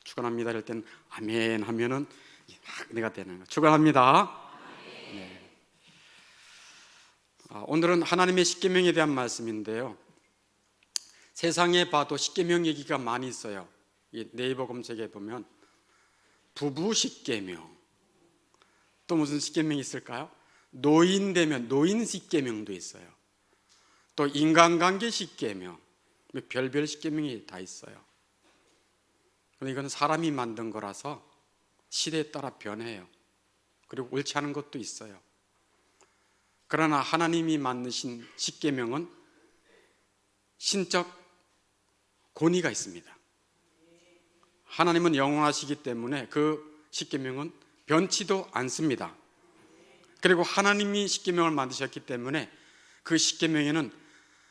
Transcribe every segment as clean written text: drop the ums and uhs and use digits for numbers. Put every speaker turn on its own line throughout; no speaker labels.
축원합니다 이럴 땐 아멘 하면은 막 내가 되는 거예요. 축원합니다. 네. 오늘은 하나님의 십계명에 대한 말씀인데요, 세상에 봐도 십계명 얘기가 많이 있어요. 이 네이버 검색에 보면 부부 십계명, 또 무슨 십계명이 있을까요? 노인 되면 노인 십계명도 있어요. 또 인간관계 십계명, 별별 십계명이 다 있어요. 그런데 이건 사람이 만든 거라서 시대에 따라 변해요. 그리고 옳지 않은 것도 있어요. 그러나 하나님이 만드신 십계명은 신적 권위가 있습니다. 하나님은 영원하시기 때문에 그 십계명은 변치도 않습니다. 그리고 하나님이 십계명을 만드셨기 때문에 그 십계명에는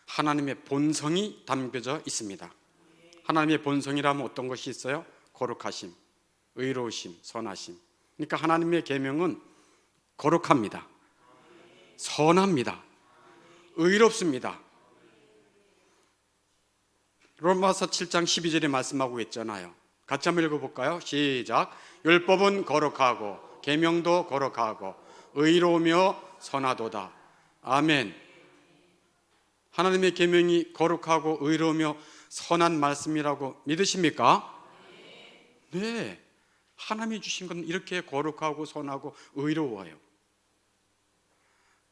하나님의 본성이 담겨져 있습니다. 하나님의 본성이라면 어떤 것이 있어요? 거룩하심, 의로우심, 선하심. 그러니까 하나님의 계명은 거룩합니다. 선합니다. 의롭습니다. 로마서 7장 12절에 말씀하고 있잖아요. 같이 한번 읽어볼까요? 시작. 율법은 거룩하고 계명도 거룩하고 의로우며 선하도다. 아멘. 하나님의 계명이 거룩하고 의로우며 선한 말씀이라고 믿으십니까? 네. 하나님이 주신 건 이렇게 거룩하고 선하고 의로워요.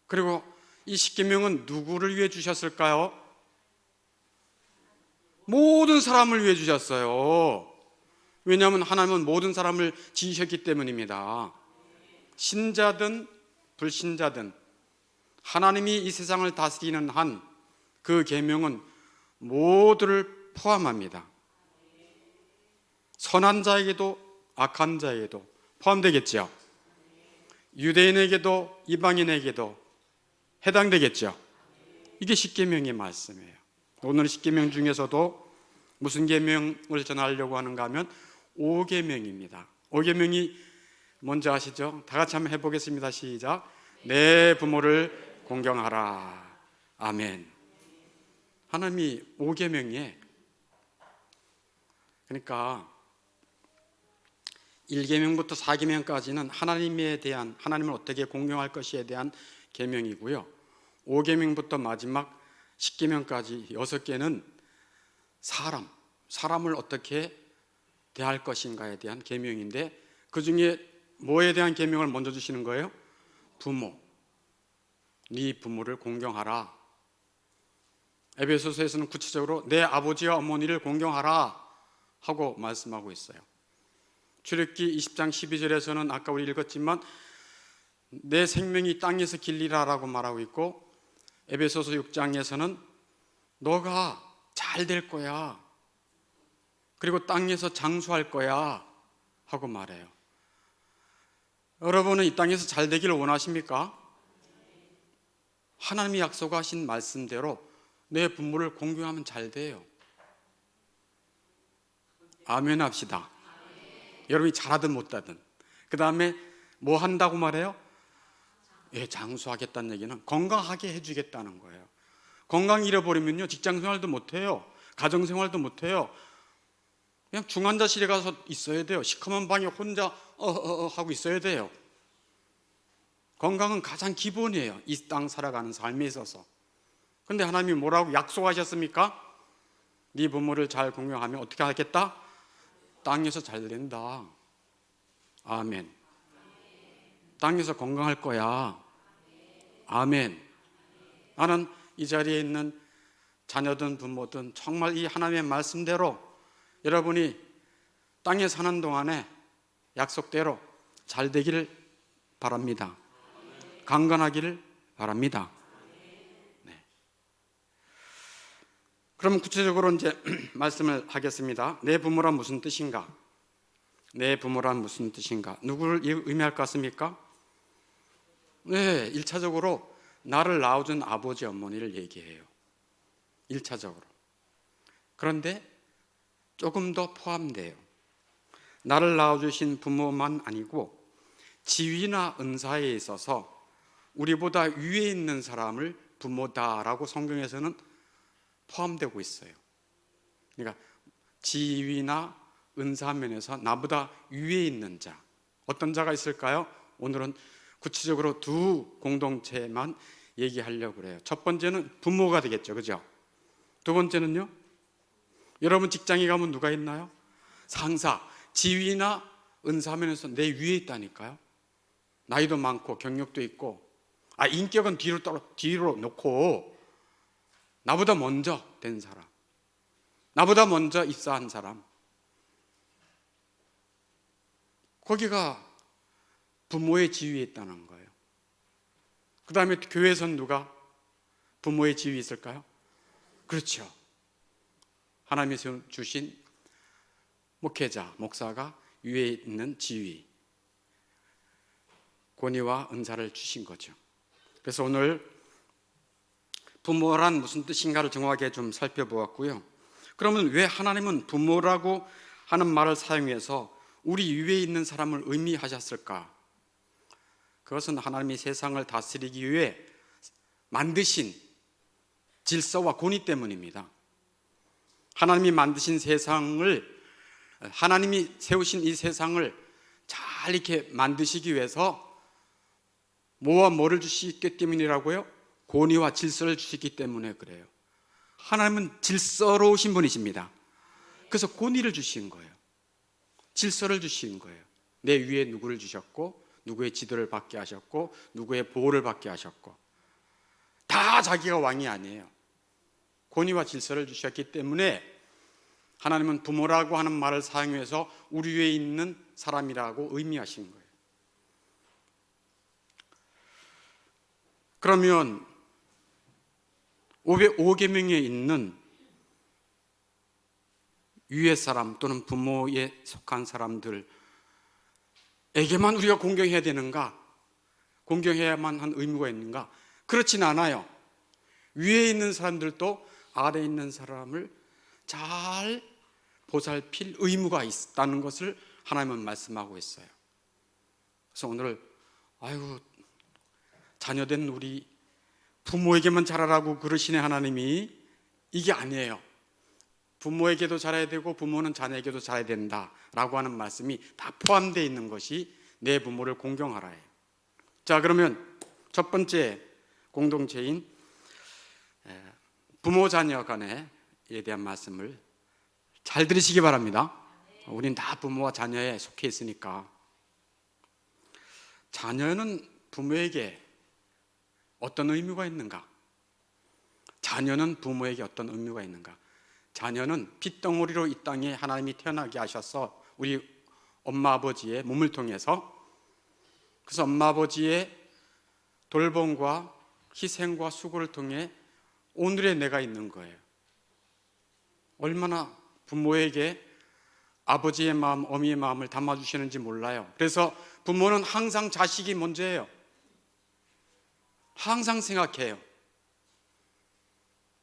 그리고 이 십계명은 누구를 위해 주셨을까요? 모든 사람을 위해 주셨어요. 왜냐하면 하나님은 모든 사람을 지으셨기 때문입니다. 신자든 불신자든 하나님이 이 세상을 다스리는 한 그 계명은 모두를 포함합니다. 선한 자에게도 악한 자에게도 포함되겠죠. 유대인에게도 이방인에게도 해당되겠죠. 이게 십계명의 말씀이에요. 오늘 십계명 중에서도 무슨 계명을 전하려고 하는가 하면 5계명입니다. 5계명이 뭔지 아시죠? 다 같이 한번 해보겠습니다. 시작. 내 부모를 공경하라. 아멘. 하나님이 5계명에, 그러니까 1계명부터 4계명까지는 하나님에 대한, 하나님을 어떻게 공경할 것에 대한 계명이고요, 5계명부터 마지막 10계명까지 6개는 사람을 어떻게 대할 것인가에 대한 계명인데, 그 중에 뭐에 대한 계명을 먼저 주시는 거예요? 부모. 네 부모를 공경하라. 에베소서에서는 구체적으로 내 아버지와 어머니를 공경하라 하고 말씀하고 있어요. 출애굽기 20장 12절에서는 아까 우리 읽었지만 내 생명이 땅에서 길리라라고 말하고 있고, 에베소서 6장에서는 너가 잘 될 거야, 그리고 땅에서 장수할 거야 하고 말해요. 여러분은 이 땅에서 잘 되기를 원하십니까? 하나님이 약속하신 말씀대로 내 부모를 공경하면 잘 돼요. 아멘 합시다. 여러분이 잘하든 못하든. 그 다음에 뭐 한다고 말해요? 예, 장수하겠다는 얘기는 건강하게 해주겠다는 거예요. 건강 잃어버리면요, 직장생활도 못해요, 가정생활도 못해요. 그냥 중환자실에 가서 있어야 돼요. 시커먼 방에 혼자 하고 있어야 돼요. 건강은 가장 기본이에요, 이 땅 살아가는 삶에 있어서. 그런데 하나님이 뭐라고 약속하셨습니까? 네 부모를 잘 공경하면 어떻게 하겠다? 땅에서 잘 된다. 아멘. 땅에서 건강할 거야. 아멘. 나는 이 자리에 있는 자녀든 부모든 정말 이 하나님의 말씀대로 여러분이 땅에 사는 동안에 약속대로 잘 되기를 바랍니다. 강건하기를 바랍니다. 네. 그럼 구체적으로 이제 말씀을 하겠습니다. 내 부모란 무슨 뜻인가? 내 부모란 무슨 뜻인가? 누구를 의미할 것 같습니까? 네, 1차적으로 나를 낳아준 아버지 어머니를 얘기해요. 1차적으로. 그런데 조금 더 포함돼요. 나를 낳아주신 부모만 아니고 지위나 은사에 있어서 우리보다 위에 있는 사람을 부모다라고 성경에서는 포함되고 있어요. 그러니까 지위나 은사면에서 나보다 위에 있는 자, 어떤 자가 있을까요? 오늘은 구체적으로 두 공동체만 얘기하려고 그래요. 첫 번째는 부모가 되겠죠, 그죠? 두 번째는요, 여러분 직장에 가면 누가 있나요? 상사, 지위나 은사면에서 내 위에 있다니까요. 나이도 많고 경력도 있고, 인격은 뒤로 놓고 나보다 먼저 된 사람, 나보다 먼저 입사한 사람, 거기가 부모의 지위에 있다는 거예요. 그 다음에 교회에서는 누가 부모의 지위에 있을까요? 그렇죠. 하나님이 주신 목회자, 목사가 위에 있는 지위, 권위와 은사를 주신 거죠. 그래서 오늘 부모란 무슨 뜻인가를 정확하게 좀 살펴보았고요. 그러면 왜 하나님은 부모라고 하는 말을 사용해서 우리 위에 있는 사람을 의미하셨을까? 그것은 하나님이 세상을 다스리기 위해 만드신 질서와 권위 때문입니다. 하나님이 만드신 세상을, 하나님이 세우신 이 세상을 잘 이렇게 만드시기 위해서 뭐와 뭐를 주시기 때문이라고요? 권위와 질서를 주시기 때문에 그래요. 하나님은 질서로우신 분이십니다. 그래서 권위를 주신 거예요. 질서를 주신 거예요. 내 위에 누구를 주셨고, 누구의 지도를 받게 하셨고, 누구의 보호를 받게 하셨고, 다 자기가 왕이 아니에요. 권위와 질서를 주셨기 때문에 하나님은 부모라고 하는 말을 사용해서 우리 위에 있는 사람이라고 의미하신 거예요. 그러면 5계명에 있는 위의 사람 또는 부모에 속한 사람들에게만 우리가 공경해야 되는가? 공경해야만 한 의무가 있는가? 그렇진 않아요. 위에 있는 사람들도 아래에 있는 사람을 잘 보살필 의무가 있다는 것을 하나님은 말씀하고 있어요. 그래서 오늘 자녀된 우리 부모에게만 잘하라고 그러시네 하나님이, 이게 아니에요. 부모에게도 잘해야 되고 부모는 자녀에게도 잘해야 된다라고 하는 말씀이 다 포함되어 있는 것이 내 부모를 공경하라예요. 자, 그러면 첫 번째 공동체인 부모 자녀 간에 대한 말씀을 잘 들으시기 바랍니다. 우린 다 부모와 자녀에 속해 있으니까. 자녀는 부모에게 어떤 의무가 있는가? 자녀는 부모에게 어떤 의무가 있는가? 자녀는 핏덩어리로 이 땅에 하나님이 태어나게 하셔서 우리 엄마 아버지의 몸을 통해서, 그래서 엄마 아버지의 돌봄과 희생과 수고를 통해 오늘의 내가 있는 거예요. 얼마나 부모에게 아버지의 마음, 어미의 마음을 담아주시는지 몰라요. 그래서 부모는 항상 자식이 먼저예요. 항상 생각해요.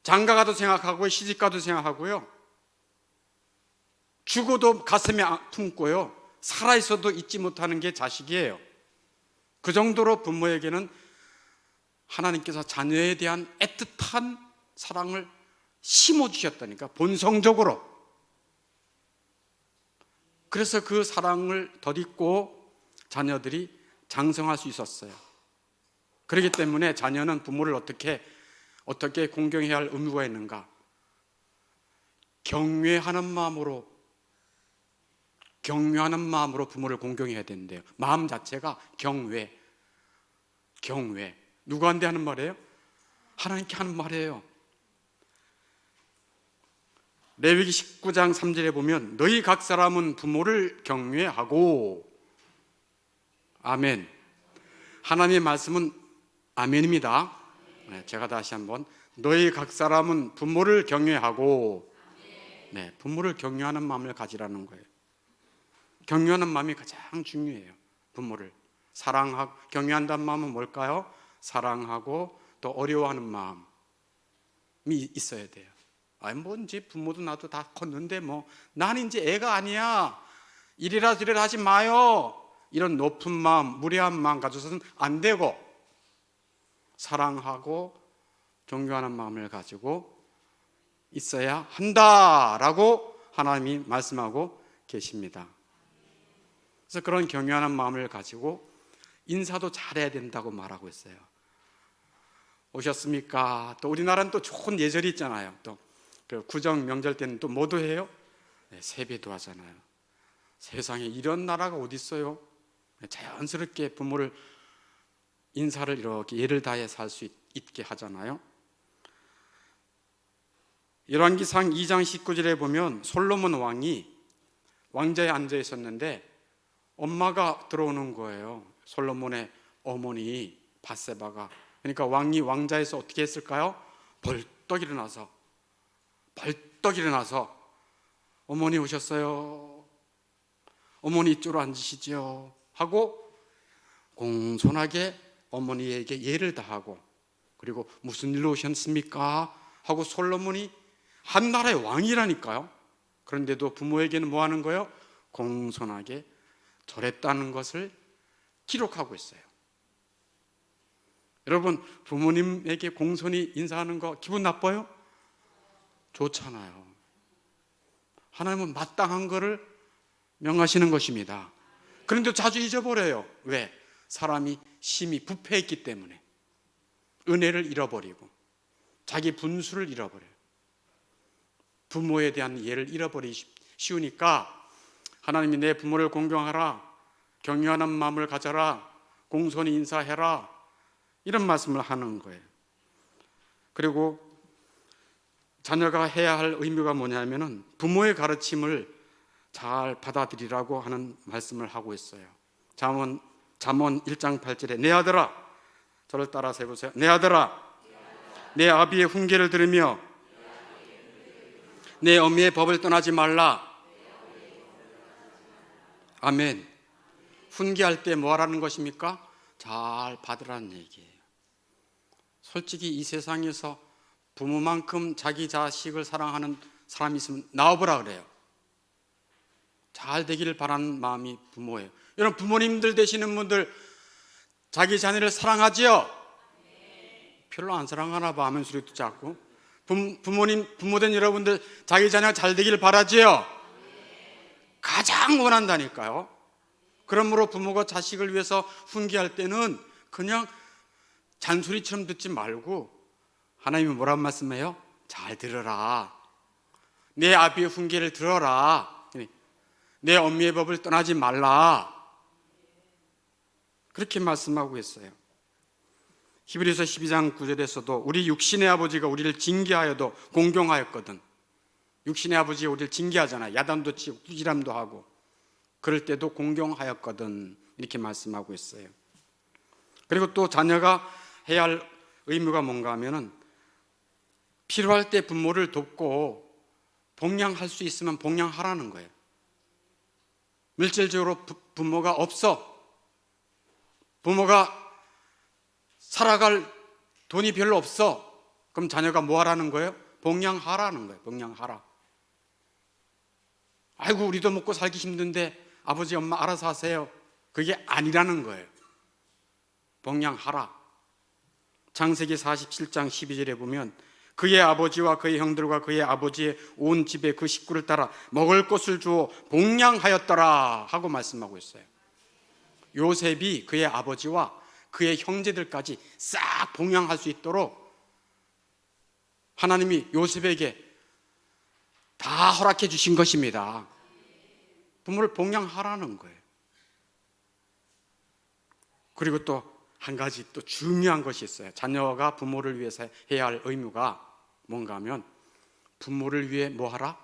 장가가도 생각하고요, 시집가도 생각하고요, 죽어도 가슴에 품고요, 살아있어도 잊지 못하는 게 자식이에요. 그 정도로 부모에게는 하나님께서 자녀에 대한 애틋한 사랑을 심어주셨다니까, 본성적으로. 그래서 그 사랑을 덧입고 자녀들이 장성할 수 있었어요. 그렇기 때문에 자녀는 부모를 어떻게 공경해야 할 의무가 있는가? 경외하는 마음으로 부모를 공경해야 된대요. 마음 자체가 경외. 누구한테 하는 말이에요? 하나님께 하는 말이에요. 레위기 19장 3절에 보면 너희 각 사람은 부모를 경외하고, 아멘. 하나님의 말씀은 아멘입니다. 제가 다시 한번, 너희 각 사람은 부모를 경외하고, 부모를 경외하는 마음을 가지라는 거예요. 경외하는 마음이 가장 중요해요. 부모를 사랑하고, 경외한다는 마음은 뭘까요? 사랑하고 또 어려워하는 마음이 있어야 돼요. 이제 부모도 나도 다 컸는데 나는 이제 애가 아니야, 이래라 저래라 하지 마요, 이런 높은 마음, 무례한 마음 가져서는 안 되고, 사랑하고 존경하는 마음을 가지고 있어야 한다라고 하나님이 말씀하고 계십니다. 그래서 그런 경외하는 마음을 가지고 인사도 잘해야 된다고 말하고 있어요. 오셨습니까? 또 우리나라는 또 좋은 예절이 있잖아요. 또 그 구정 명절 때는 또 뭐도 해요? 네, 세배도 하잖아요. 세상에 이런 나라가 어디 있어요? 자연스럽게 부모를 인사를 이렇게 예를 다해 살 수 있게 하잖아요. 열왕기상 2장 19절에 보면 솔로몬 왕이 왕자에 앉아 있었는데 엄마가 들어오는 거예요. 솔로몬의 어머니 밧세바가. 그러니까 왕이 왕자에서 어떻게 했을까요? 벌떡 일어나서 어머니 오셨어요. 어머니 이쪽으로 앉으시죠 하고 공손하게 어머니에게 예를 다하고, 그리고 무슨 일로 오셨습니까? 하고 솔로몬이 한 나라의 왕이라니까요. 그런데도 부모에게는 뭐 하는 거예요? 공손하게 절했다는 것을 기록하고 있어요. 여러분, 부모님에게 공손히 인사하는 거 기분 나빠요? 좋잖아요. 하나님은 마땅한 것을 명하시는 것입니다. 그런데 자주 잊어버려요. 왜? 사람이 심히 부패했기 때문에. 은혜를 잃어버리고 자기 분수를 잃어버려요. 부모에 대한 예를 잃어버리기 쉬우니까 하나님이 내 부모를 공경하라, 경외하는 마음을 가져라, 공손히 인사해라, 이런 말씀을 하는 거예요. 그리고 자녀가 해야 할 의무가 뭐냐면은 부모의 가르침을 잘 받아들이라고 하는 말씀을 하고 있어요. 잠언 1장 8절에 내 아들아, 저를 따라서 해보세요. 내 아들아, 내 아비의 훈계를 들으며 내 어미의 법을 떠나지 말라. 아멘. 훈계할 때 뭐 하라는 것입니까? 잘 받으라는 얘기예요. 솔직히 이 세상에서 부모만큼 자기 자식을 사랑하는 사람이 있으면 나와보라 그래요. 잘 되기를 바라는 마음이 부모예요. 여러분, 부모님들 되시는 분들 자기 자녀를 사랑하지요? 별로 안 사랑하나 봐 하면 소리도 작고. 부모된 여러분들 자기 자녀가 잘 되기를 바라지요? 가장 원한다니까요. 그러므로 부모가 자식을 위해서 훈계할 때는 그냥 잔소리처럼 듣지 말고 하나님이 뭐라고 말씀해요? 잘 들어라. 내 아비의 훈계를 들어라. 내 어미의 법을 떠나지 말라. 그렇게 말씀하고 있어요. 히브리서 12장 9절에서도 우리 육신의 아버지가 우리를 징계하여도 공경하였거든. 육신의 아버지가 우리를 징계하잖아요. 야단도 치고 꾸지람도 하고 그럴 때도 공경하였거든, 이렇게 말씀하고 있어요. 그리고 또 자녀가 해야 할 의무가 뭔가 하면은 필요할 때 부모를 돕고 복양할 수 있으면 복양하라는 거예요. 물질적으로 부모가 없어, 부모가 살아갈 돈이 별로 없어, 그럼 자녀가 뭐 하라는 거예요? 복양하라는 거예요. 복양하라. 아이고 우리도 먹고 살기 힘든데 아버지 엄마 알아서 하세요, 그게 아니라는 거예요. 복양하라. 창세기 47장 12절에 보면 그의 아버지와 그의 형들과 그의 아버지의 온 집에 그 식구를 따라 먹을 것을 주어 복양하였더라 하고 말씀하고 있어요. 요셉이 그의 아버지와 그의 형제들까지 싹 복양할 수 있도록 하나님이 요셉에게 다 허락해 주신 것입니다. 부모를 복양하라는 거예요. 그리고 또 한 가지 또 중요한 것이 있어요. 자녀가 부모를 위해서 해야 할 의무가 뭔가 하면 부모를 위해 뭐 하라?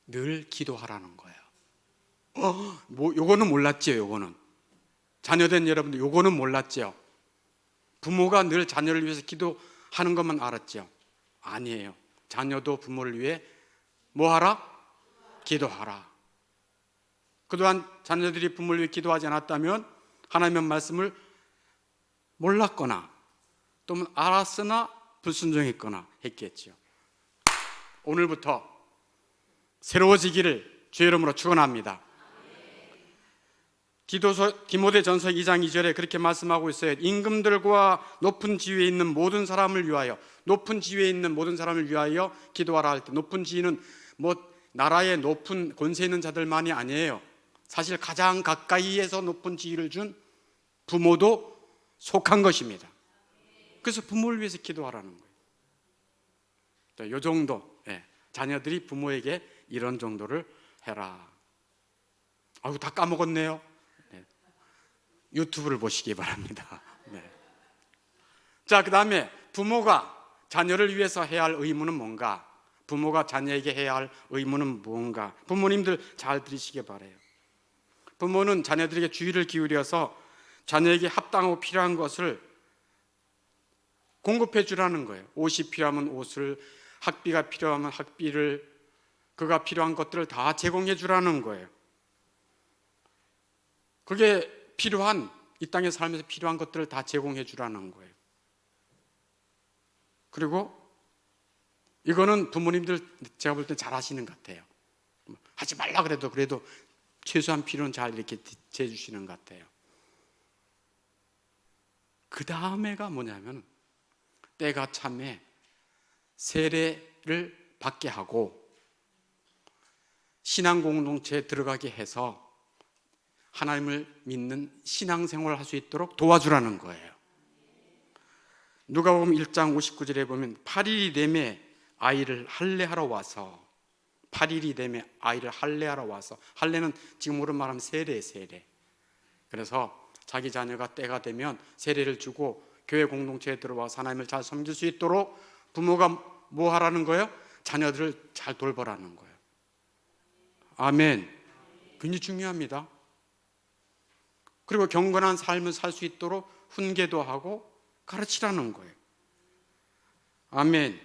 늘 기도하라는 거예요. 요거는 몰랐죠. 요거는 자녀된 여러분들 요거는 몰랐죠. 부모가 늘 자녀를 위해서 기도하는 것만 알았죠. 아니에요. 자녀도 부모를 위해 뭐 하라? 기도하라. 그동안 자녀들이 부모를 위해 기도하지 않았다면 하나님의 말씀을 몰랐거나 또는 알았으나 불순종했거나 했겠죠. 오늘부터 새로워지기를 주의 이름으로 축원합니다. 디모데전서 2장 2절에 그렇게 말씀하고 있어요. 임금들과 높은 지위에 있는 모든 사람을 위하여, 높은 지위에 있는 모든 사람을 위하여 기도하라 할 때, 높은 지위는 뭐 나라의 높은 권세 있는 자들만이 아니에요. 사실 가장 가까이에서 높은 지위를 준 부모도 속한 것입니다. 그래서 부모를 위해서 기도하라는 거예요. 이 정도, 자녀들이 부모에게 이런 정도를 해라. 아이고, 다 까먹었네요. 유튜브를 보시기 바랍니다. 자, 그 다음에 부모가 자녀를 위해서 해야 할 의무는 뭔가? 부모가 자녀에게 해야 할 의무는 뭔가? 부모님들 잘 들으시기 바라요. 부모는 자녀들에게 주의를 기울여서 자녀에게 합당하고 필요한 것을 공급해 주라는 거예요. 옷이 필요하면 옷을, 학비가 필요하면 학비를, 그가 필요한 것들을 다 제공해 주라는 거예요. 그게 필요한, 이 땅에 살면서 필요한 것들을 다 제공해 주라는 거예요. 그리고 이거는 부모님들 제가 볼 때 잘 하시는 것 같아요. 하지 말라 그래도 최소한 필요는 잘 이렇게 재주시는 것 같아요. 그 다음에가 뭐냐면 때가 참에 세례를 받게 하고 신앙 공동체에 들어가게 해서 하나님을 믿는 신앙생활을 할 수 있도록 도와주라는 거예요. 누가복음 1장 59절에 보면 8일이 되매 아이를 할례하러 와서, 8일이 되매 아이를 할례하러 와서, 할례는 지금으로 말하면 세례. 그래서 자기 자녀가 때가 되면 세례를 주고 교회 공동체에 들어와서 하나님을 잘 섬길 수 있도록 부모가 뭐 하라는 거예요? 자녀들을 잘 돌보라는 거예요. 아멘. 굉장히 중요합니다. 그리고 경건한 삶을 살 수 있도록 훈계도 하고 가르치라는 거예요. 아멘.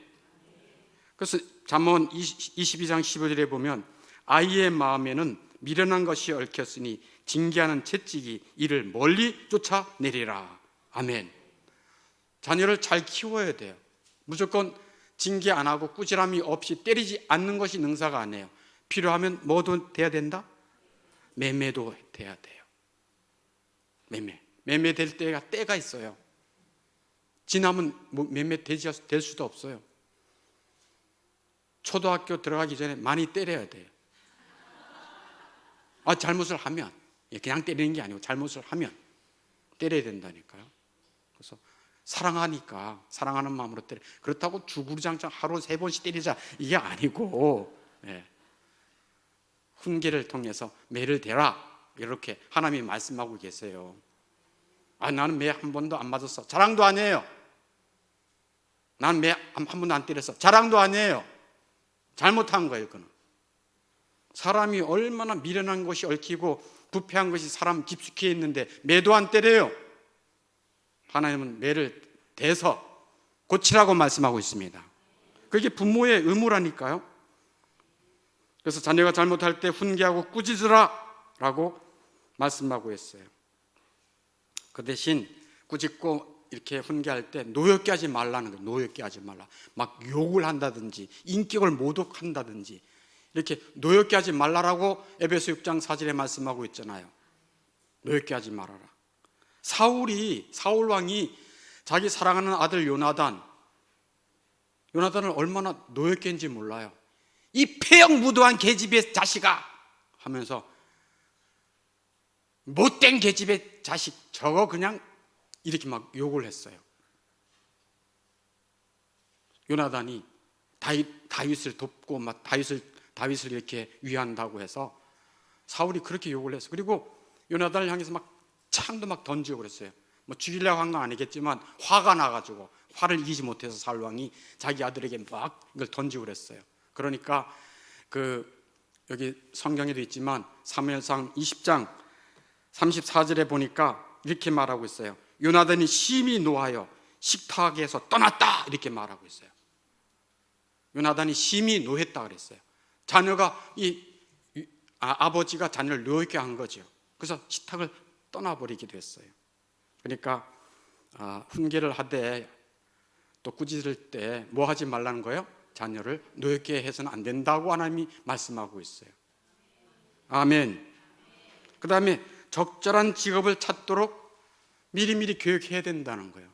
그래서 잠언 22장 15절에 보면 아이의 마음에는 미련한 것이 얽혔으니 징계하는 채찍이 이를 멀리 쫓아내리라. 아멘. 자녀를 잘 키워야 돼요. 무조건 징계 안 하고 꾸지람이 없이 때리지 않는 것이 능사가 아니에요. 필요하면 뭐도 돼야 된다? 매매도 돼야 돼요. 매매 될 때가 있어요. 지나면 매매 될 수도 없어요. 초등학교 들어가기 전에 많이 때려야 돼요. 잘못을 하면, 그냥 때리는 게 아니고 잘못을 하면 때려야 된다니까요. 그래서 사랑하니까 사랑하는 마음으로 때려. 그렇다고 주구장창 하루 3번씩 때리자 이게 아니고, 훈계를 통해서 매를 대라, 이렇게 하나님이 말씀하고 계세요. 나는 매 한 번도 안 맞았어. 자랑도 아니에요. 난 매 한 번도 안 때렸어. 자랑도 아니에요. 잘못한 거예요. 그는 사람이 얼마나 미련한 것이 얽히고 부패한 것이 사람 깊숙이 있는데 매도 안 때려요. 하나님은 매를 대서 고치라고 말씀하고 있습니다. 그게 부모의 의무라니까요. 그래서 자녀가 잘못할 때 훈계하고 꾸짖으라 라고 말씀하고 있어요. 그 대신 꾸짖고 이렇게 훈계할 때 노엽게 하지 말라는 거예요. 노엽게 하지 말라. 막 욕을 한다든지 인격을 모독한다든지 이렇게 노엽게 하지 말라라고 에베소 6장 4절에 말씀하고 있잖아요. 노엽게 하지 말아라. 사울 왕이 자기 사랑하는 아들 요나단을 얼마나 노엽게 했는지 몰라요. 이 폐역무도한 계집의 자식아 하면서 못된 계집의 자식 저거 그냥 이렇게 막 욕을 했어요. 요나단이 다윗을 돕고 막 다윗을 이렇게 위한다고 해서 사울이 그렇게 욕을 했어요. 그리고 요나단을 향해서 막 창도 막 던지고 그랬어요. 뭐 죽이려고 한 건 아니겠지만 화가 나가지고 화를 이기지 못해서 사울 왕이 자기 아들에게 막 이걸 던지고 그랬어요. 그러니까 여기 성경에도 있지만 사무엘상 20장 34절에 보니까 이렇게 말하고 있어요. 요나단이 심히 노하여 식탁에서 떠났다 이렇게 말하고 있어요. 요나단이 심히 노했다 그랬어요. 자녀가 아버지가 자녀를 노엽게 한 거죠. 그래서 식탁을 떠나버리기도 했어요. 그러니까 훈계를 하되 또 꾸짖을 때 뭐 하지 말라는 거예요? 자녀를 노엽게 해서는 안 된다고 하나님이 말씀하고 있어요. 아멘. 그 다음에 적절한 직업을 찾도록 미리미리 교육해야 된다는 거예요.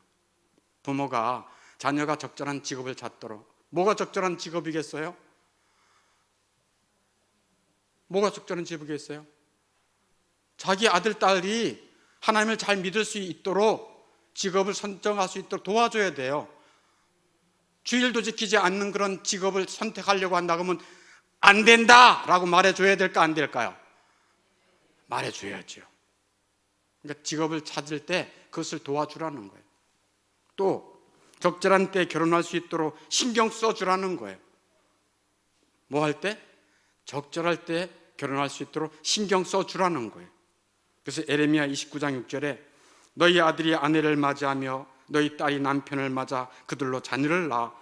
부모가 자녀가 적절한 직업을 찾도록. 뭐가 적절한 직업이겠어요? 뭐가 적절한 제복이겠어요? 자기 아들, 딸이 하나님을 잘 믿을 수 있도록 직업을 선정할 수 있도록 도와줘야 돼요. 주일도 지키지 않는 그런 직업을 선택하려고 한다 그러면 안 된다라고 말해줘야 될까 안 될까요? 말해줘야죠. 그러니까 직업을 찾을 때 그것을 도와주라는 거예요. 또 적절한 때 결혼할 수 있도록 신경 써주라는 거예요. 뭐 할 때? 적절할 때 결혼할 수 있도록 신경 써주라는 거예요. 그래서 에레미야 29장 6절에 너희 아들이 아내를 맞이하며 너희 딸이 남편을 맞아 그들로 자녀를 낳아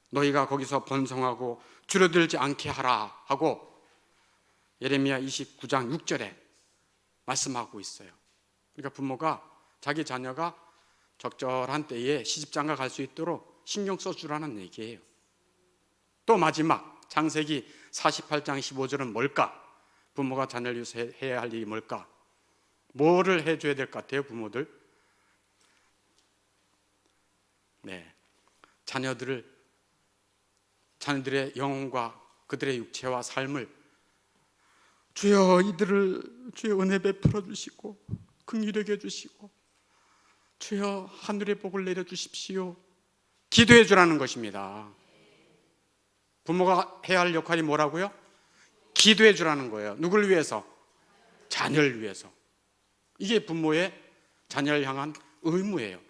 너희가 거기서 번성하고 줄어들지 않게 하라 하고 에레미야 29장 6절에 말씀하고 있어요. 그러니까 부모가 자기 자녀가 적절한 때에 시집장가 갈 수 있도록 신경 써주라는 얘기예요. 또 마지막 창세기 48장 15절은 뭘까? 부모가 자녀를 위해서 해야 할 일이 뭘까? 뭐를 해줘야 될 것 같아요, 부모들? 네, 자녀들의 영혼과 그들의 육체와 삶을 주여 이들을 주여 은혜 베풀어 주시고 긍휼히 여겨 주시고 주여 하늘의 복을 내려 주십시오. 기도해 주라는 것입니다. 부모가 해야 할 역할이 뭐라고요? 기도해 주라는 거예요. 누굴 위해서? 자녀를 위해서. 이게 부모의 자녀를 향한 의무예요.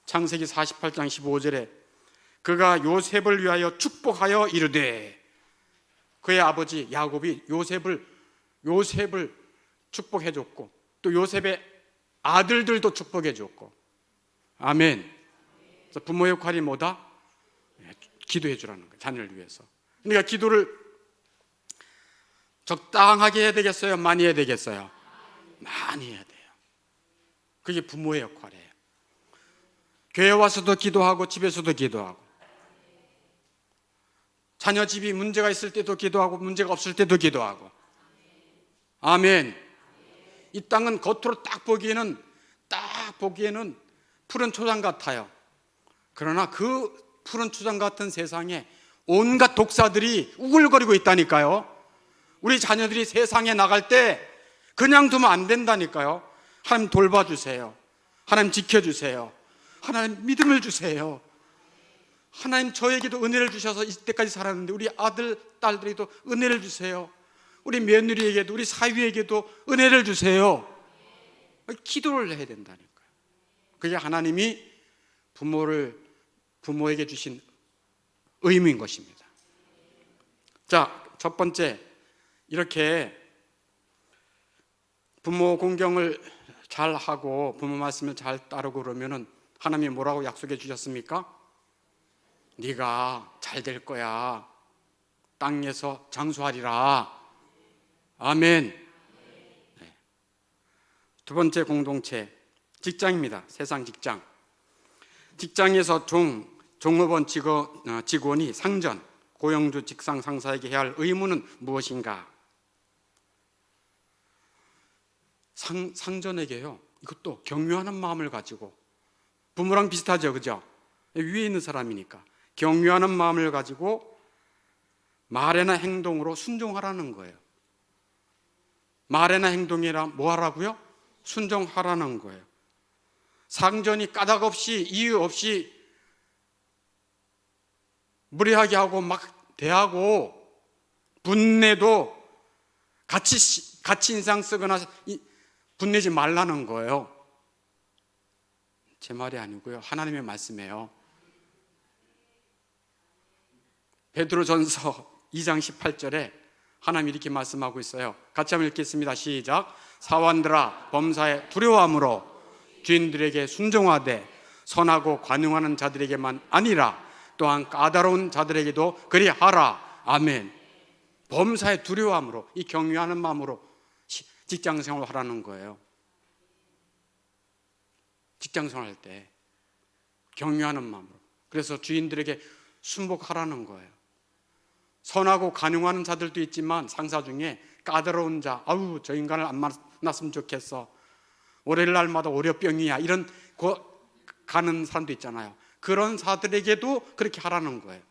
창세기 48장 15절에 그가 요셉을 위하여 축복하여 이르되, 그의 아버지 야곱이 요셉을 축복해 줬고 또 요셉의 아들들도 축복해 줬고, 아멘. 그래서 부모의 역할이 뭐다? 기도해 주라는 거예요. 자녀를 위해서. 그러니까 기도를 적당하게 해야 되겠어요? 많이 해야 되겠어요? 많이 해야 돼요. 그게 부모의 역할이에요. 교회 와서도 기도하고 집에서도 기도하고, 자녀 집이 문제가 있을 때도 기도하고 문제가 없을 때도 기도하고, 아멘. 이 땅은 겉으로 딱 보기에는 푸른 초장 같아요. 그러나 그 푸른 초장 같은 세상에 온갖 독사들이 우글거리고 있다니까요. 우리 자녀들이 세상에 나갈 때 그냥 두면 안 된다니까요. 하나님 돌봐주세요. 하나님 지켜주세요. 하나님 믿음을 주세요. 하나님 저에게도 은혜를 주셔서 이때까지 살았는데 우리 아들, 딸들에게도 은혜를 주세요. 우리 며느리에게도 우리 사위에게도 은혜를 주세요. 기도를 해야 된다니까요. 그게 하나님이 부모에게 주신 의무인 것입니다. 자, 첫 번째, 이렇게 부모 공경을 잘 하고 부모 말씀을 잘 따르고 그러면은 하나님이 뭐라고 약속해 주셨습니까? 네가 잘 될 거야. 땅에서 장수하리라. 아멘. 네. 두 번째 공동체, 직장입니다. 세상 직장. 직장에서 종업원 직원이 상전, 고용주 직상 상사에게 해야 할 의무는 무엇인가? 상전에게요, 이것도 경유하는 마음을 가지고, 부모랑 비슷하죠, 그죠? 위에 있는 사람이니까 경유하는 마음을 가지고 말이나 행동으로 순종하라는 거예요. 말이나 행동이라 뭐 하라고요? 순종하라는 거예요. 상전이 까닭 없이 이유 없이 무례하게 하고 막 대하고 분내도 같이 인상 쓰거나 분내지 말라는 거예요. 제 말이 아니고요, 하나님의 말씀이에요. 베드로전서 2장 18절에 하나님이 이렇게 말씀하고 있어요. 같이 한번 읽겠습니다. 시작. 사원들아, 범사에 두려워함으로 주인들에게 순종하되 선하고 관용하는 자들에게만 아니라 또한 까다로운 자들에게도 그리하라. 아멘. 범사에 두려워함으로, 이 경유하는 마음으로 직장생활을 하라는 거예요. 직장생활 할 때 경유하는 마음으로. 그래서 주인들에게 순복하라는 거예요. 선하고 관용하는 자들도 있지만 상사 중에 까다로운 자, 아우 저 인간을 안 만났으면 좋겠어, 월요일날마다 월요병이야, 이런 가는 사람도 있잖아요. 그런 사들에게도 그렇게 하라는 거예요.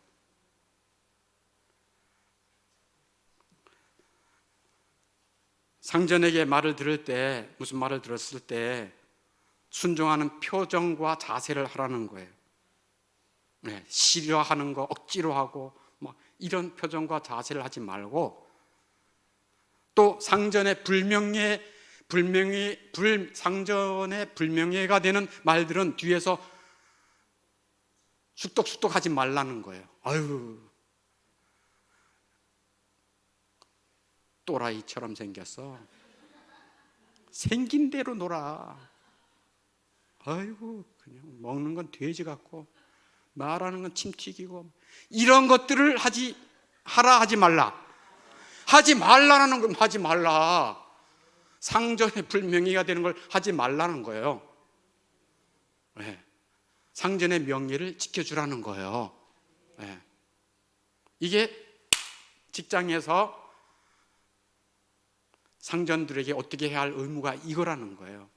상전에게 말을 들을 때, 무슨 말을 들었을 때 순종하는 표정과 자세를 하라는 거예요. 네, 싫어하는 거 억지로 하고 뭐 이런 표정과 자세를 하지 말고, 또 상전의 상전의 불명예가 되는 말들은 뒤에서 쑥덕쑥덕 하지 말라는 거예요. 아유, 또라이처럼 생겼어. 생긴 대로 놀아. 아이고, 그냥 먹는 건 돼지 같고 말하는 건 침 튀기고, 이런 것들을 하지 말라. 하지 말라는 건 하지 말라. 상전의 불명예가 되는 걸 하지 말라는 거예요. 네. 상전의 명예를 지켜주라는 거예요. 네. 이게 직장에서 상전들에게 어떻게 해야 할 의무가 이거라는 거예요.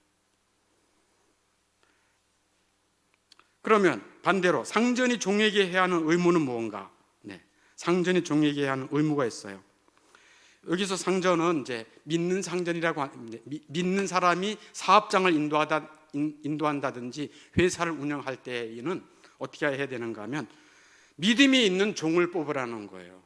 그러면 반대로 상전이 종에게 해야 하는 의무는 무언가? 네. 상전이 종에게 해야 하는 의무가 있어요. 여기서 상전은 이제 믿는 상전이라고 하는데, 믿는 사람이 사업장을 인도한다든지 회사를 운영할 때에는 어떻게 해야 되는가 하면 믿음이 있는 종을 뽑으라는 거예요.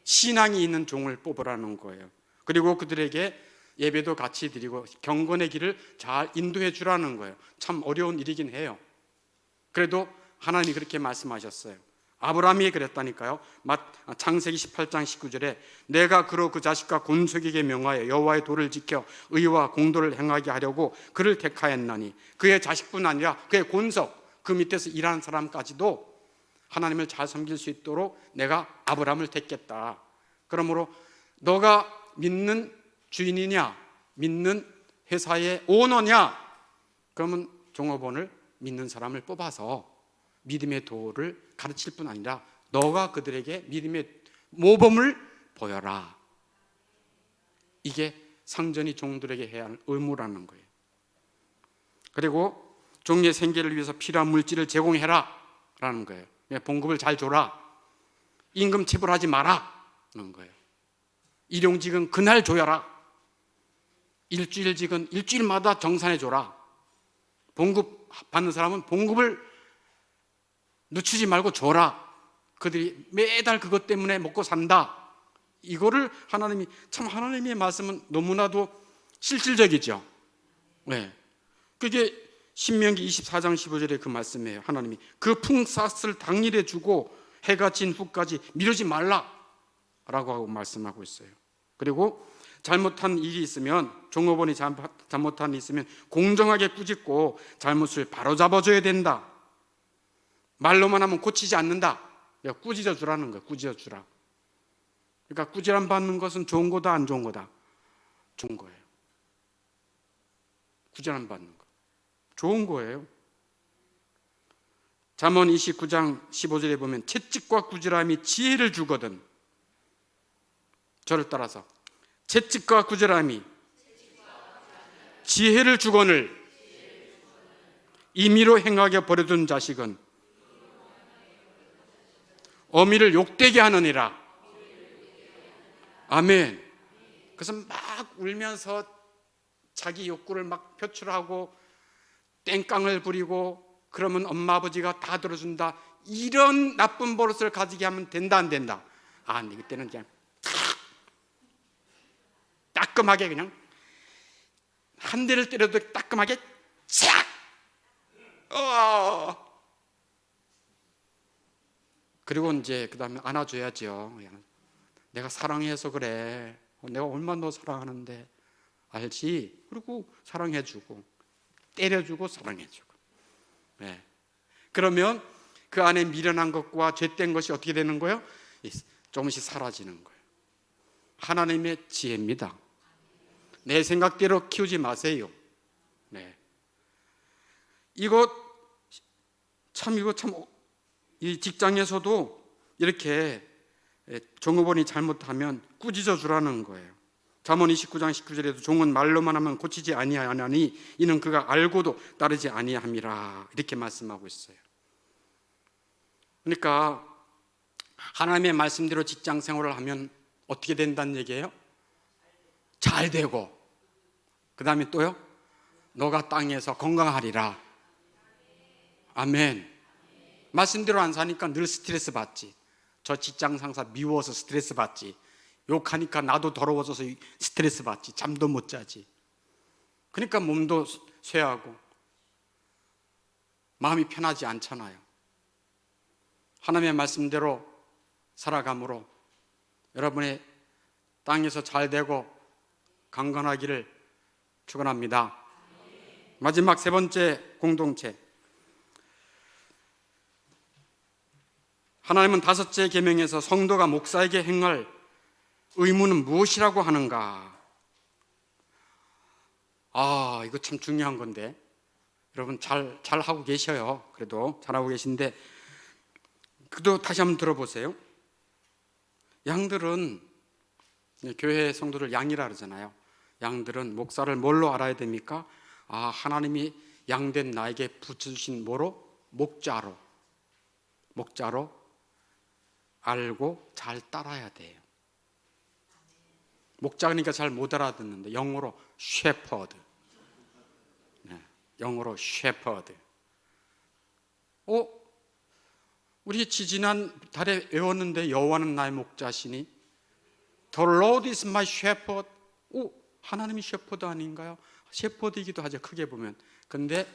신앙이 있는 종을 뽑으라는 거예요. 그리고 그들에게 예배도 같이 드리고 경건의 길을 잘 인도해 주라는 거예요. 참 어려운 일이긴 해요. 그래도 하나님이 그렇게 말씀하셨어요. 아브라함이 그랬다니까요. 창세기 18장 19절에 내가 그로 그 자식과 곤속에게 명하여 여호와의 도를 지켜 의와 공도를 행하게 하려고 그를 택하였나니, 그의 자식뿐 아니라 그의 곤속, 그 밑에서 일하는 사람까지도 하나님을 잘 섬길 수 있도록 내가 아브라함을 택했다. 그러므로 너가 믿는 주인이냐, 믿는 회사의 오너냐, 그러면 종업원을 믿는 사람을 뽑아서 믿음의 도를 가르칠 뿐 아니라 너가 그들에게 믿음의 모범을 보여라. 이게 상전이 종들에게 해야 할 의무라는 거예요. 그리고 종의 생계를 위해서 필요한 물질을 제공해라 라는 거예요. 봉급을 잘 줘라. 임금 체불하지 마라 라는 거예요. 일용직은 그날 줘야라. 일주일직은 일주일마다 정산해 줘라. 봉급 받는 사람은 봉급을 늦추지 말고 줘라. 그들이 매달 그것 때문에 먹고 산다. 이거를 하나님의 말씀은 너무나도 실질적이죠. 네. 그게 신명기 24장 15절에 그 말씀이에요. 하나님이 그 품삯을 당일에 주고 해가 진 후까지 미루지 말라 라고 하고 말씀하고 있어요. 그리고 잘못한 일이 있으면, 종업원이 잘못한 일이 있으면 공정하게 꾸짖고 잘못을 바로잡아줘야 된다. 말로만 하면 고치지 않는다. 꾸짖어 주라는 거야. 꾸짖어 주라. 그러니까 꾸지람 받는 것은 좋은 거다, 안 좋은 거다? 좋은 거예요. 꾸지람 받는 거 좋은 거예요. 잠언 29장 15절에 보면 채찍과 꾸지람이 지혜를 주거든. 저를 따라서 채찍과 꾸지람이 지혜를 주거늘 임의로 행하게 버려둔 자식은 어미를 욕되게 하느니라. 아멘. 그래서 막 울면서 자기 욕구를 막 표출하고 땡깡을 부리고 그러면 엄마 아버지가 다 들어준다. 이런 나쁜 버릇을 가지게 하면 된다, 안 된다? 아니, 그때는 그냥 따끔하게 그냥 한 대를 때려도 따끔하게 싹! 그리고 이제 그 다음에 안아줘야죠. 내가 사랑해서 그래. 내가 얼마나 너 사랑하는데 알지? 그리고 사랑해주고 때려주고 사랑해주고. 네. 그러면 그 안에 미련한 것과 죄된 것이 어떻게 되는 거예요? 조금씩 사라지는 거예요. 하나님의 지혜입니다. 내 생각대로 키우지 마세요. 네. 이거 참 이 직장에서도 이렇게 종업원이 잘못하면 꾸짖어 주라는 거예요. 잠언 29장 19절에도 종은 말로만 하면 고치지 아니하나니 이는 그가 알고도 따르지 아니함이라 이렇게 말씀하고 있어요. 그러니까 하나님의 말씀대로 직장 생활을 하면 어떻게 된다는 얘기예요? 잘 되고, 그 다음에 또요, 너가 땅에서 건강하리라. 아멘. 말씀대로 안 사니까 늘 스트레스 받지. 저 직장 상사 미워서 스트레스 받지. 욕하니까 나도 더러워져서 스트레스 받지. 잠도 못 자지. 그러니까 몸도 쇠하고 마음이 편하지 않잖아요. 하나님의 말씀대로 살아감으로 여러분의 땅에서 잘 되고 강건하기를 축원합니다. 마지막 세 번째 공동체. 하나님은 다섯째 계명에서 성도가 목사에게 행할 의무는 무엇이라고 하는가? 이거 참 중요한 건데 여러분 잘 하고 계셔요. 그래도 잘하고 계신데 그래도 다시 한번 들어보세요. 양들은, 교회 성도들 양이라 그러잖아요. 양들은 목사를 뭘로 알아야 됩니까? 하나님이 양된 나에게 붙여주신 뭐로? 목자로 알고 잘 따라야 돼요. 목자 그러니까 잘 못 알아듣는데 영어로 셰퍼드. 영어로 셰퍼드. 우리 지지난 달에 외웠는데 여호와는 나의 목자시니 The Lord is my shepherd. 하나님이 셰퍼드 아닌가요? 셰퍼드이기도 하죠, 크게 보면. 근데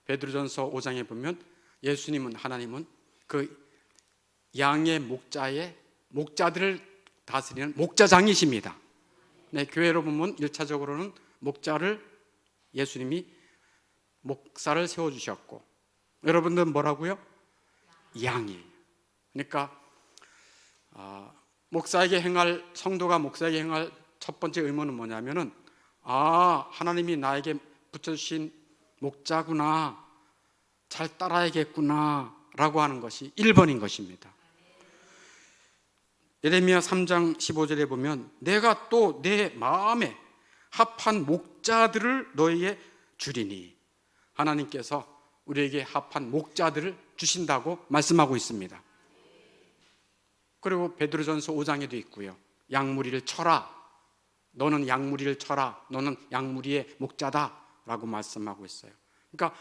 베드로전서 5장에 보면 예수님은, 하나님은 그 양의 목자들을 다스리는 목자장이십니다. 교회로 보면 1차적으로는 목자를 예수님이 목사를 세워주셨고, 여러분들은 뭐라고요? 양이에요. 그러니까 성도가 목사에게 행할 첫 번째 의무는 뭐냐면은 하나님이 나에게 붙여주신 목자구나, 잘 따라야겠구나 라고 하는 것이 1번인 것입니다. 예레미야 3장 15절에 보면 내가 또 내 마음에 합한 목자들을 너에게 주리니, 하나님께서 우리에게 합한 목자들을 주신다고 말씀하고 있습니다. 그리고 베드로전서 5장에도 있고요. 양무리를 쳐라. 너는 양무리를 쳐라. 너는 양무리의 목자다 라고 말씀하고 있어요. 그러니까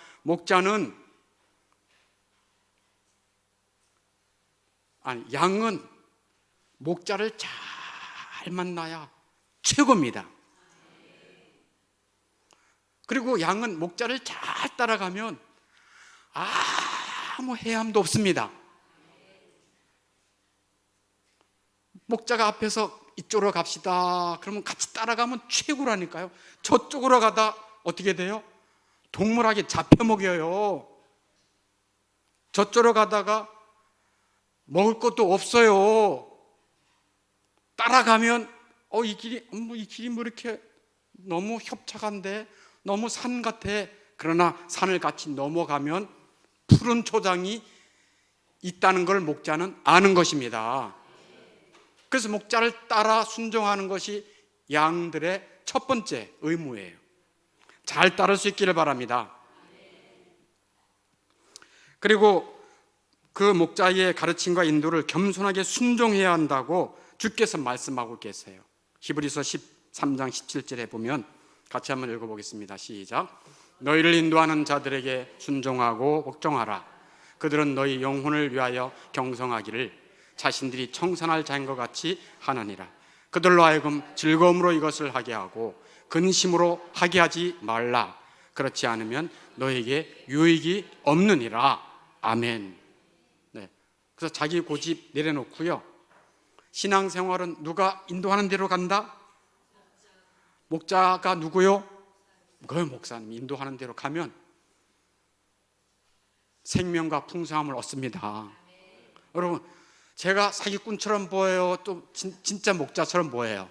양은 목자를 잘 만나야 최고입니다. 그리고 양은 목자를 잘 따라가면 아무 해함도 없습니다. 목자가 앞에서 이쪽으로 갑시다 그러면 같이 따라가면 최고라니까요. 저쪽으로 가다 어떻게 돼요? 동물에게 잡혀먹여요. 저쪽으로 가다가 먹을 것도 없어요. 따라가면 이 길이 뭐 이렇게 너무 협착한데, 너무 산 같아. 그러나 산을 같이 넘어가면 푸른 초장이 있다는 걸 목자는 아는 것입니다. 그래서 목자를 따라 순종하는 것이 양들의 첫 번째 의무예요. 잘 따를 수 있기를 바랍니다. 그리고 그 목자의 가르침과 인도를 겸손하게 순종해야 한다고 주께서 말씀하고 계세요. 히브리서 13장 17절에 보면 같이 한번 읽어보겠습니다. 시작. 너희를 인도하는 자들에게 순종하고 복종하라. 그들은 너희 영혼을 위하여 경성하기를 자신들이 청산할 자인 것 같이 하느니라. 그들로 하여금 즐거움으로 이것을 하게 하고 근심으로 하게 하지 말라. 그렇지 않으면 너에게 유익이 없느니라. 아멘. 그래서 자기 고집 내려놓고요. 신앙생활은 누가 인도하는 대로 간다? 목자가 누구요? 그 목사님이 인도하는 대로 가면 생명과 풍성함을 얻습니다. 여러분, 제가 사기꾼처럼 보여요? 또 진짜 목자처럼 보여요?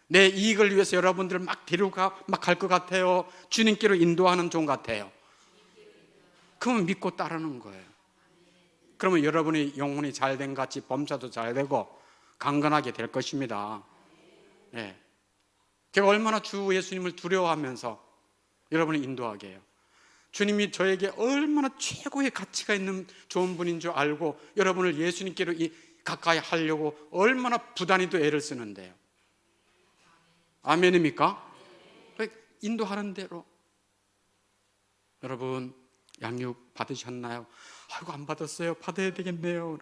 내 이익을 위해서 여러분들을 막 데려가 막 갈 것 같아요? 주님께로 인도하는 종 같아요? 그러면 믿고 따르는 거예요. 그러면 여러분의 영혼이 잘된 같이 범사도 잘 되고 강건하게 될 것입니다. 제가 얼마나 주 예수님을 두려워하면서 여러분을 인도하게 해요. 주님이 저에게 얼마나 최고의 가치가 있는 좋은 분인 줄 알고 여러분을 예수님께로 가까이 하려고 얼마나 부단히도 애를 쓰는데요. 아멘입니까? 인도하는 대로. 여러분 양육 받으셨나요? 아이고 안 받았어요. 받아야 되겠네요.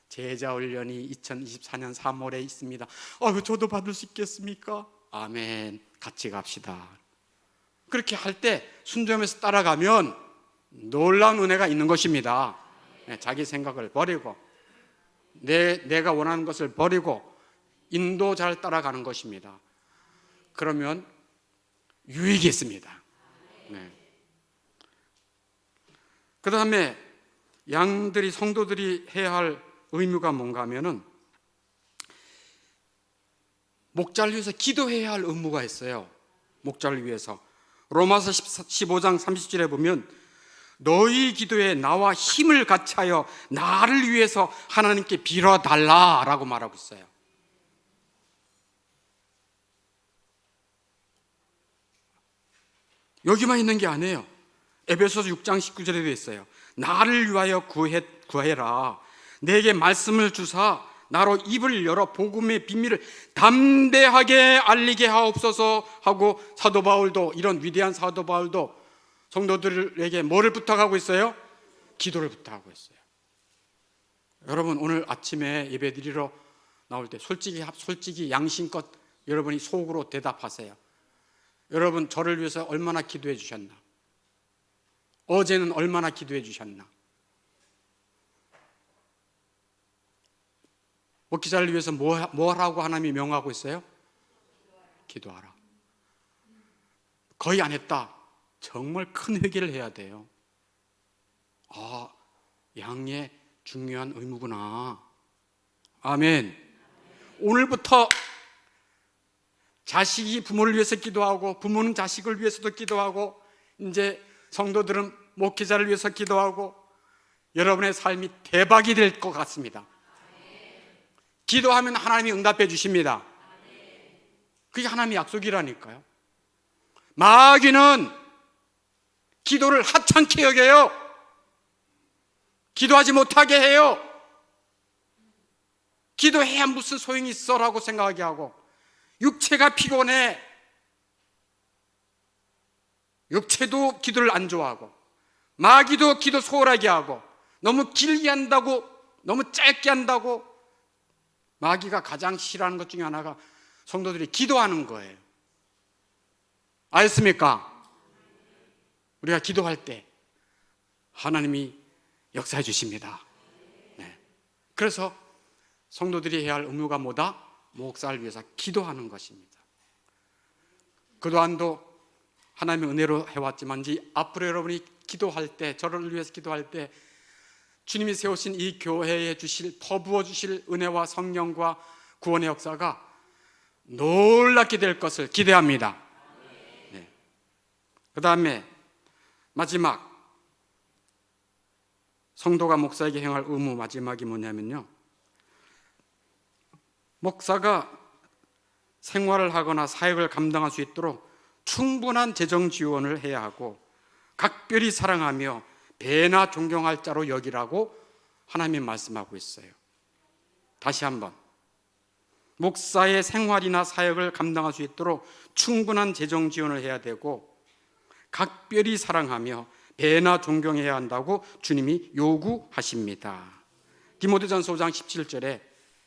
제자훈련이 2024년 3월에 있습니다. 아이고 저도 받을 수 있겠습니까? 아멘. 같이 갑시다. 그렇게 할 때 순종해서 따라가면 놀라운 은혜가 있는 것입니다. 자기 생각을 버리고 내가 원하는 것을 버리고 인도자를 따라가는 것입니다. 그러면 유익이 있습니다. 네. 그 다음에 양들이, 성도들이 해야 할 의무가 뭔가 하면은 목자를 위해서 기도해야 할 의무가 있어요. 목자를 위해서. 로마서 15장 30절에 보면 너희 기도에 나와 힘을 같이 하여 나를 위해서 하나님께 빌어달라라고 말하고 있어요. 여기만 있는 게 아니에요. 에베소서 6장 19절에도 있어요. 나를 위하여 구해라. 내게 말씀을 주사 나로 입을 열어 복음의 비밀을 담대하게 알리게 하옵소서 하고, 사도 바울도, 이런 위대한 사도 바울도 성도들에게 뭐를 부탁하고 있어요? 기도를 부탁하고 있어요. 여러분 오늘 아침에 예배드리러 나올 때 솔직히 양심껏 여러분이 속으로 대답하세요. 여러분 저를 위해서 얼마나 기도해 주셨나? 어제는 얼마나 기도해 주셨나? 목기자를 위해서 뭐 하라고 하나님이 명하고 있어요? 기도하라. 거의 안 했다. 정말 큰 회개를 해야 돼요. 아, 양의 중요한 의무구나. 아멘. 오늘부터 자식이 부모를 위해서 기도하고, 부모는 자식을 위해서도 기도하고, 이제 성도들은 목회자를 위해서 기도하고, 여러분의 삶이 대박이 될 것 같습니다. 기도하면 하나님이 응답해 주십니다. 그게 하나님의 약속이라니까요. 마귀는 기도를 하찮게 여겨요. 기도하지 못하게 해요. 기도해야 무슨 소용이 있어라고 생각하게 하고, 육체가 피곤해, 육체도 기도를 안 좋아하고, 마귀도 기도 소홀하게 하고, 너무 길게 한다고, 너무 짧게 한다고. 마귀가 가장 싫어하는 것 중에 하나가 성도들이 기도하는 거예요. 알겠습니까? 우리가 기도할 때 하나님이 역사해 주십니다. 네. 그래서 성도들이 해야 할 의무가 뭐다? 목사를 위해서 기도하는 것입니다. 그동안도 하나님의 은혜로 해왔지만 이제 앞으로 여러분이 기도할 때, 저를 위해서 기도할 때 주님이 세우신 이 교회에 주실, 퍼부어 주실 은혜와 성령과 구원의 역사가 놀랍게 될 것을 기대합니다. 네. 그 다음에 마지막, 성도가 목사에게 행할 의무 마지막이 뭐냐면요, 목사가 생활을 하거나 사역을 감당할 수 있도록 충분한 재정 지원을 해야 하고, 각별히 사랑하며 배나 존경할 자로 여기라고 하나님이 말씀하고 있어요. 다시 한번, 목사의 생활이나 사역을 감당할 수 있도록 충분한 재정 지원을 해야 되고, 각별히 사랑하며 배나 존경해야 한다고 주님이 요구하십니다. 디모데전서 5장 17절에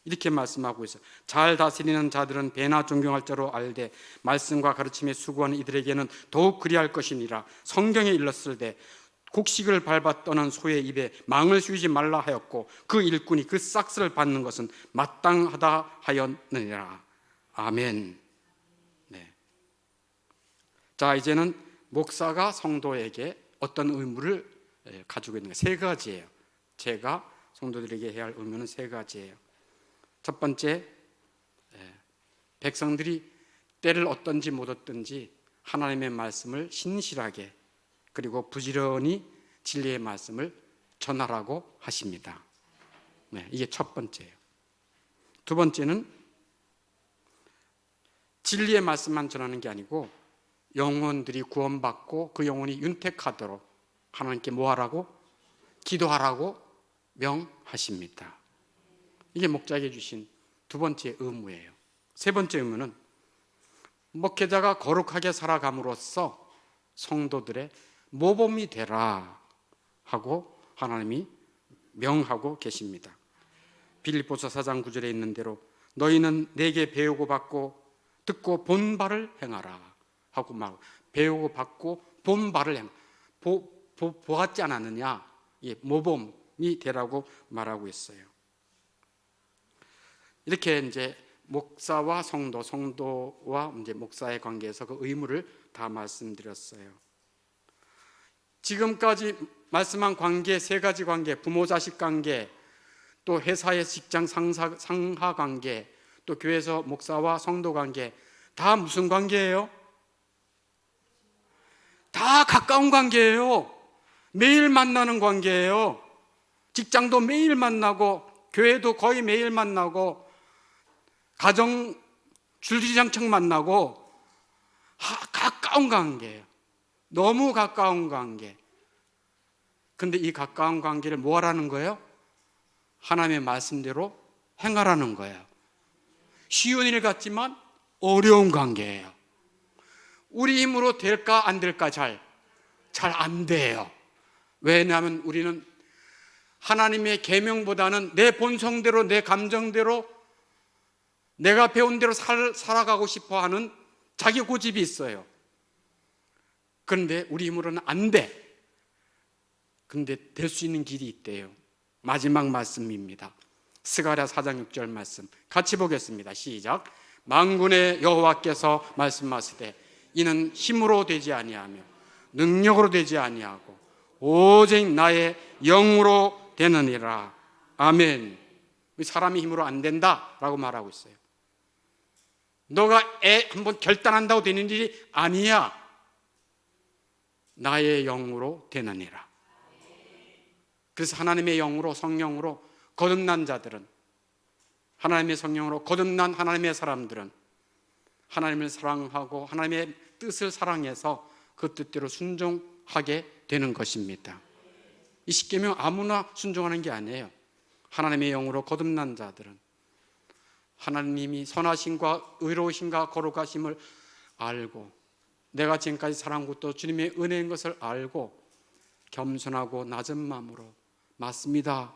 이렇게 말씀하고 있어요. 잘 다스리는 자들은 배나 존경할 자로 알되 말씀과 가르침에 수고하는 이들에게는 더욱 그리할 것이니라. 성경에 일렀을때 곡식을 밟아 떠난 소의 입에 망을 씌우지 말라 하였고, 그 일꾼이 그 싹스를 받는 것은 마땅하다 하였느니라. 아멘. 네. 자, 이제는 목사가 성도에게 어떤 의무를 가지고 있는가, 세 가지예요. 제가 성도들에게 해야 할 의무는 세 가지예요. 첫 번째, 백성들이 때를 얻든지 못 얻든지 하나님의 말씀을 신실하게, 그리고 부지런히 진리의 말씀을 전하라고 하십니다. 네, 이게 첫 번째예요. 두 번째는 진리의 말씀만 전하는 게 아니고 영혼들이 구원받고 그 영혼이 윤택하도록 하나님께 뭐 하라고? 기도하라고 명하십니다. 이게 목자에게 주신 두 번째 의무예요. 세 번째 의무는 목회자가 거룩하게 살아감으로써 성도들의 모범이 되라 하고 하나님이 명하고 계십니다. 빌립보서 4장 9절에 있는 대로 너희는 내게 배우고 받고 듣고 본 바를 행하라 하고 막 배우고 받고 본 바를 보았지 않았느냐, 모범이 되라고 말하고 있어요. 이렇게 이제 목사와 성도, 성도와 이제 목사의 관계에서 그 의무를 다 말씀드렸어요. 지금까지 말씀한 관계, 세 가지 관계, 부모 자식 관계, 또 회사의 직장 상하 관계, 또 교회에서 목사와 성도 관계, 다 무슨 관계예요? 다 가까운 관계예요. 매일 만나는 관계예요. 직장도 매일 만나고 교회도 거의 매일 만나고 가정 줄기장창 만나고 가까운 관계예요. 너무 가까운 관계. 근데 이 가까운 관계를 뭐 하라는 거예요? 하나님의 말씀대로 행하라는 거예요. 쉬운 일 같지만 어려운 관계예요. 우리 힘으로 될까 안 될까 잘 안 돼요. 왜냐하면 우리는 하나님의 계명보다는 내 본성대로, 내 감정대로, 내가 배운 대로 살아가고 싶어 하는 자기 고집이 있어요. 그런데 우리 힘으로는 안 돼. 근데 될 수 있는 길이 있대요. 마지막 말씀입니다. 스가랴 4장 6절 말씀 같이 보겠습니다. 시작. 만군의 여호와께서 말씀하시되 이는 힘으로 되지 아니하며 능력으로 되지 아니하고 오직 나의 영으로 되느니라. 아멘. 사람이 힘으로 안 된다라고 말하고 있어요. 너가 한번 결단한다고 되는 일이 아니야. 나의 영으로 되느니라. 그래서 하나님의 영으로, 성령으로 거듭난 자들은, 하나님의 성령으로 거듭난 하나님의 사람들은 하나님을 사랑하고 하나님의 뜻을 사랑해서 그 뜻대로 순종하게 되는 것입니다. 이 십계명 아무나 순종하는 게 아니에요. 하나님의 영으로 거듭난 자들은 하나님이 선하심과 의로우심과 거룩하심을 알고, 내가 지금까지 살아온 것도 주님의 은혜인 것을 알고 겸손하고 낮은 마음으로, 맞습니다,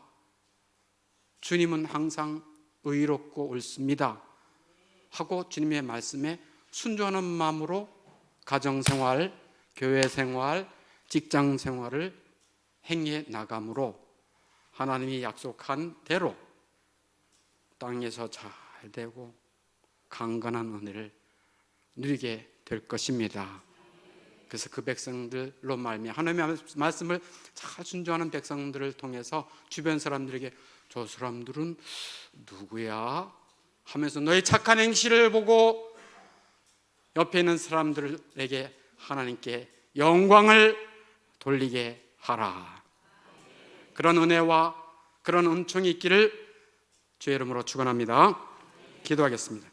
주님은 항상 의롭고 옳습니다 하고 주님의 말씀에 순종하는 마음으로 가정생활, 교회생활, 직장생활을 행해 나감으로 하나님이 약속한 대로 땅에서 잘 되고 강건한 은혜를 누리게 될 것입니다. 그래서 그 백성들로 말미암아 하나님의 말씀을 잘 순종하는 백성들을 통해서 주변 사람들에게 저 사람들은 누구야? 하면서 너의 착한 행실을 보고 옆에 있는 사람들에게 하나님께 영광을 돌리게 하라. 그런 은혜와 그런 은총이 있기를 주의 이름으로 축원합니다. 기도하겠습니다.